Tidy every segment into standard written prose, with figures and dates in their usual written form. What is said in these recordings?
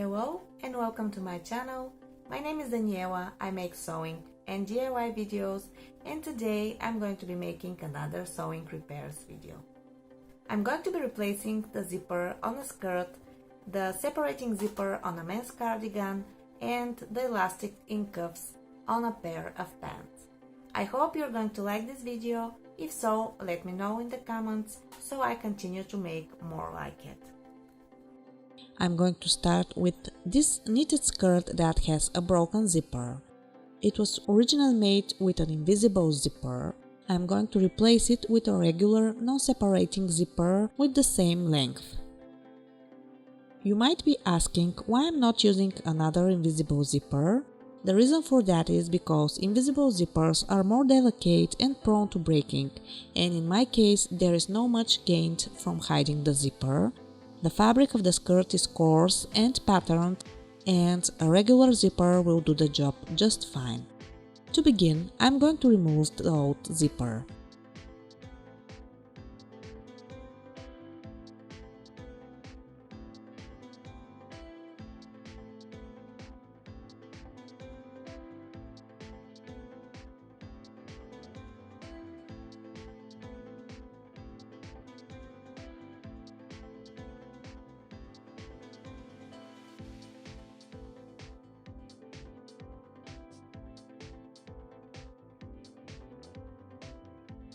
Hello and welcome to my channel. My name is Daniela, I make sewing and DIY videos, and today I'm going to be making another sewing repairs video. I'm going to be replacing the zipper on a skirt, the separating zipper on a men's cardigan, and the elastic in cuffs on a pair of pants. I hope you're going to like this video. If so, let me know in the comments so I continue to make more like it. I'm going to start with this knitted skirt that has a broken zipper. It was originally made with an invisible zipper. I'm going to replace it with a regular non-separating zipper with the same length. You might be asking why I'm not using another invisible zipper. The reason for that is because invisible zippers are more delicate and prone to breaking, and in my case there is not much gained from hiding the zipper. The fabric of the skirt is coarse and patterned, and a regular zipper will do the job just fine. To begin, I'm going to remove the old zipper.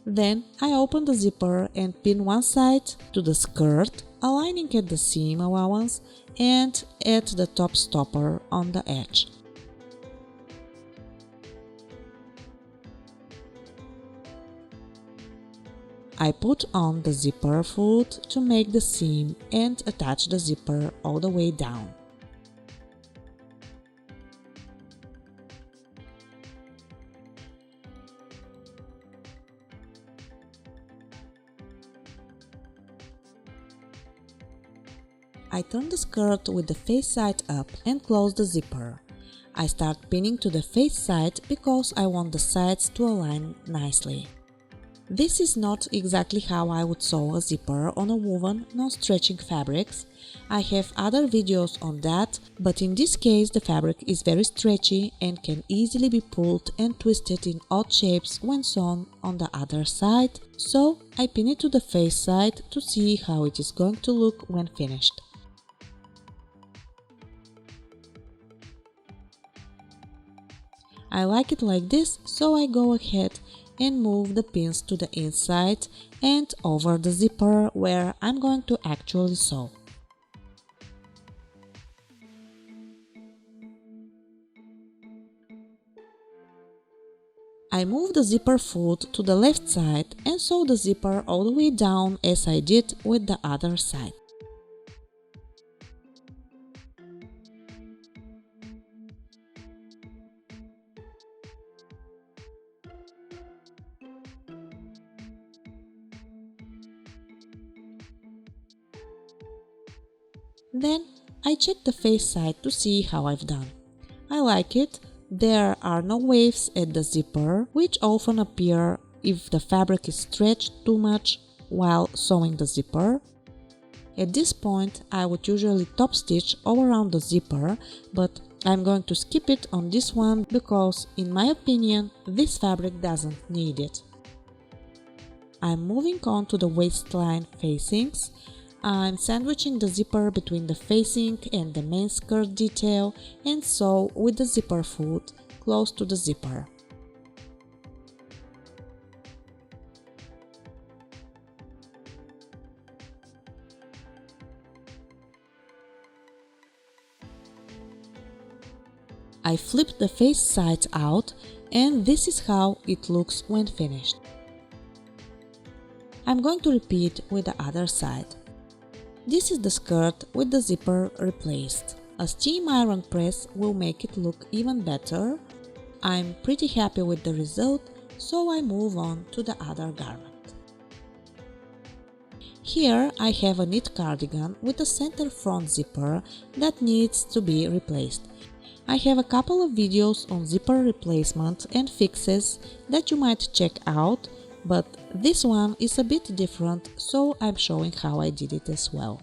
Then I open the zipper and pin one side to the skirt, aligning at the seam allowance and at the top stopper on the edge. I put on the zipper foot to make the seam and attach the zipper all the way down. I turn the skirt with the face side up and close the zipper. I start pinning to the face side because I want the sides to align nicely. This is not exactly how I would sew a zipper on a woven, non-stretching fabrics. I have other videos on that, but in this case the fabric is very stretchy and can easily be pulled and twisted in odd shapes when sewn on the other side, so I pin it to the face side to see how it is going to look when finished. I like it like this, so I go ahead and move the pins to the inside and over the zipper where I'm going to actually sew. I move the zipper foot to the left side and sew the zipper all the way down as I did with the other side. Then I check the face side to see how I've done. I like it. There are no waves at the zipper, which often appear if the fabric is stretched too much while sewing the zipper. At this point I would usually top stitch all around the zipper, but I'm going to skip it on this one because in my opinion this fabric doesn't need it. I'm moving on to the waistline facings. I'm sandwiching the zipper between the facing and the main skirt detail and sew with the zipper foot close to the zipper. I flip the face side out, and this is how it looks when finished. I'm going to repeat with the other side. This is the skirt with the zipper replaced. A steam iron press will make it look even better. I'm pretty happy with the result, so I move on to the other garment. Here I have a knit cardigan with a center front zipper that needs to be replaced. I have a couple of videos on zipper replacement and fixes that you might check out, but this one is a bit different, so I'm showing how I did it as well.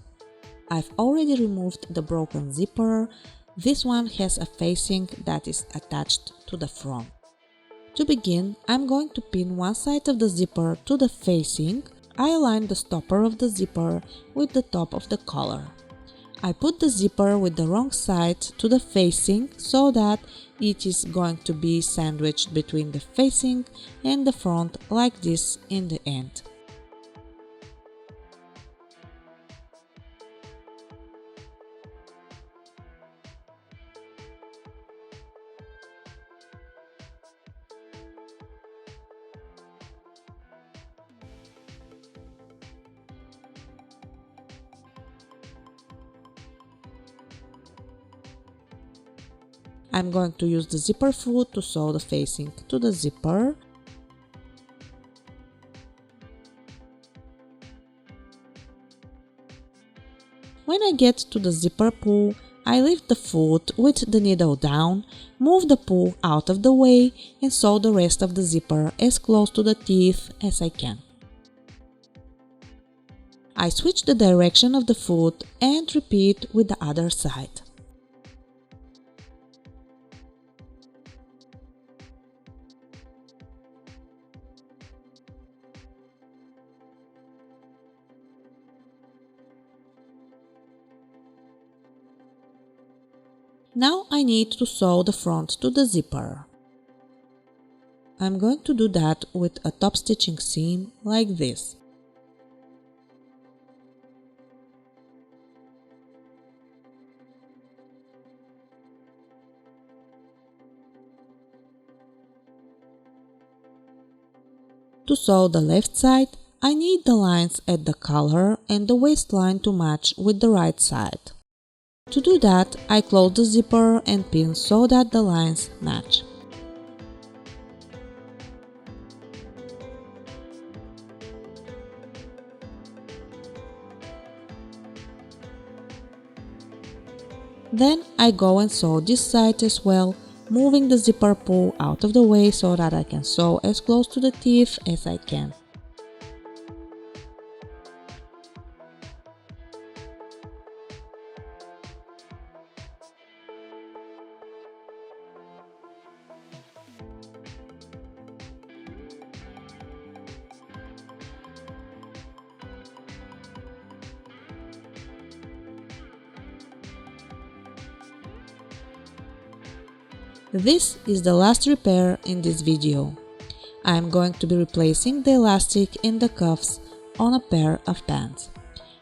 I've already removed the broken zipper. This one has a facing that is attached to the front. To begin, I'm going to pin one side of the zipper to the facing. I align the stopper of the zipper with the top of the collar. I put the zipper with the wrong side to the facing so that it is going to be sandwiched between the facing and the front like this in the end. I'm going to use the zipper foot to sew the facing to the zipper. When I get to the zipper pull, I lift the foot with the needle down, move the pull out of the way and sew the rest of the zipper as close to the teeth as I can. I switch the direction of the foot and repeat with the other side. Now I need to sew the front to the zipper. I'm going to do that with a top stitching seam like this. To sew the left side, I need the lines at the collar and the waistline to match with the right side. To do that, I close the zipper and pin so that the lines match. Then I go and sew this side as well, moving the zipper pull out of the way so that I can sew as close to the teeth as I can. This is the last repair in this video. I am going to be replacing the elastic in the cuffs on a pair of pants.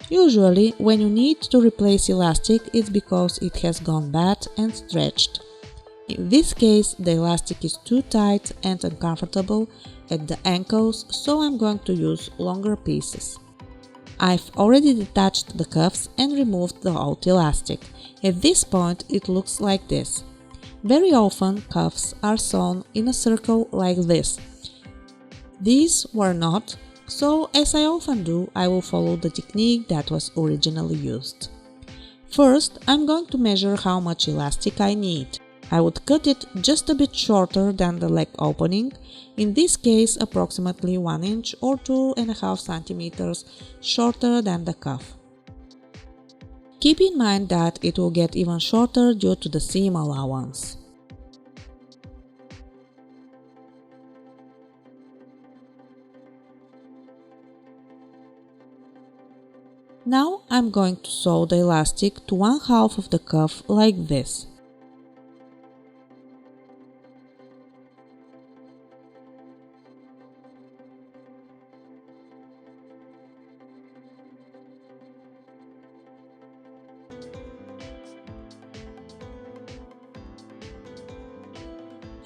Usually, when you need to replace elastic, it's because it has gone bad and stretched. In this case, the elastic is too tight and uncomfortable at the ankles, so I'm going to use longer pieces. I've already detached the cuffs and removed the old elastic. At this point, it looks like this. Very often, cuffs are sewn in a circle like this. These were not, so as I often do, I will follow the technique that was originally used. First, I'm going to measure how much elastic I need. I would cut it just a bit shorter than the leg opening, in this case approximately 1 inch or 2.5 centimeters shorter than the cuff. Keep in mind that it will get even shorter due to the seam allowance. Now I'm going to sew the elastic to 1/2 of the cuff like this.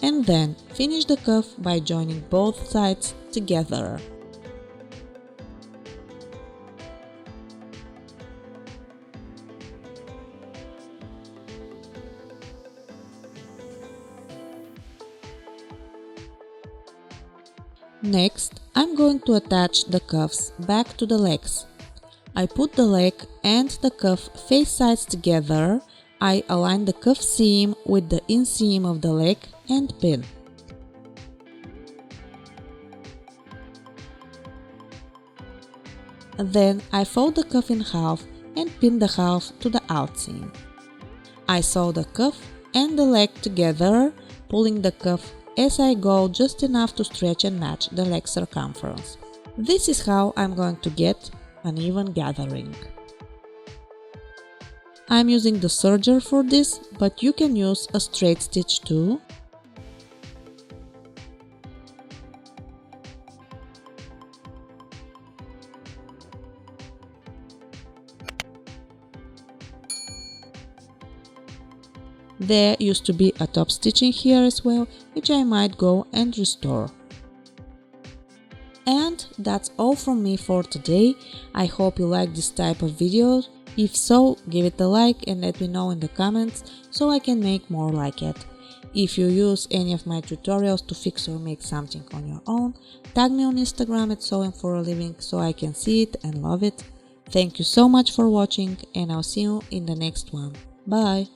And then finish the cuff by joining both sides together. Next, I'm going to attach the cuffs back to the legs. I put the leg and the cuff face sides together. I align the cuff seam with the inseam of the leg and pin. Then I fold the cuff in half and pin the half to the outseam. I sew the cuff and the leg together, pulling the cuff as I go just enough to stretch and match the leg circumference. This is how I'm going to get an even gathering. I'm using the serger for this, but you can use a straight stitch too. There used to be a top stitching here as well, which I might go and restore. And that's all from me for today. I hope you like this type of videos. If so, give it a like and let me know in the comments so I can make more like it. If you use any of my tutorials to fix or make something on your own, tag me on Instagram at Sewing for a Living so I can see it and love it. Thank you so much for watching, and I'll see you in the next one. Bye!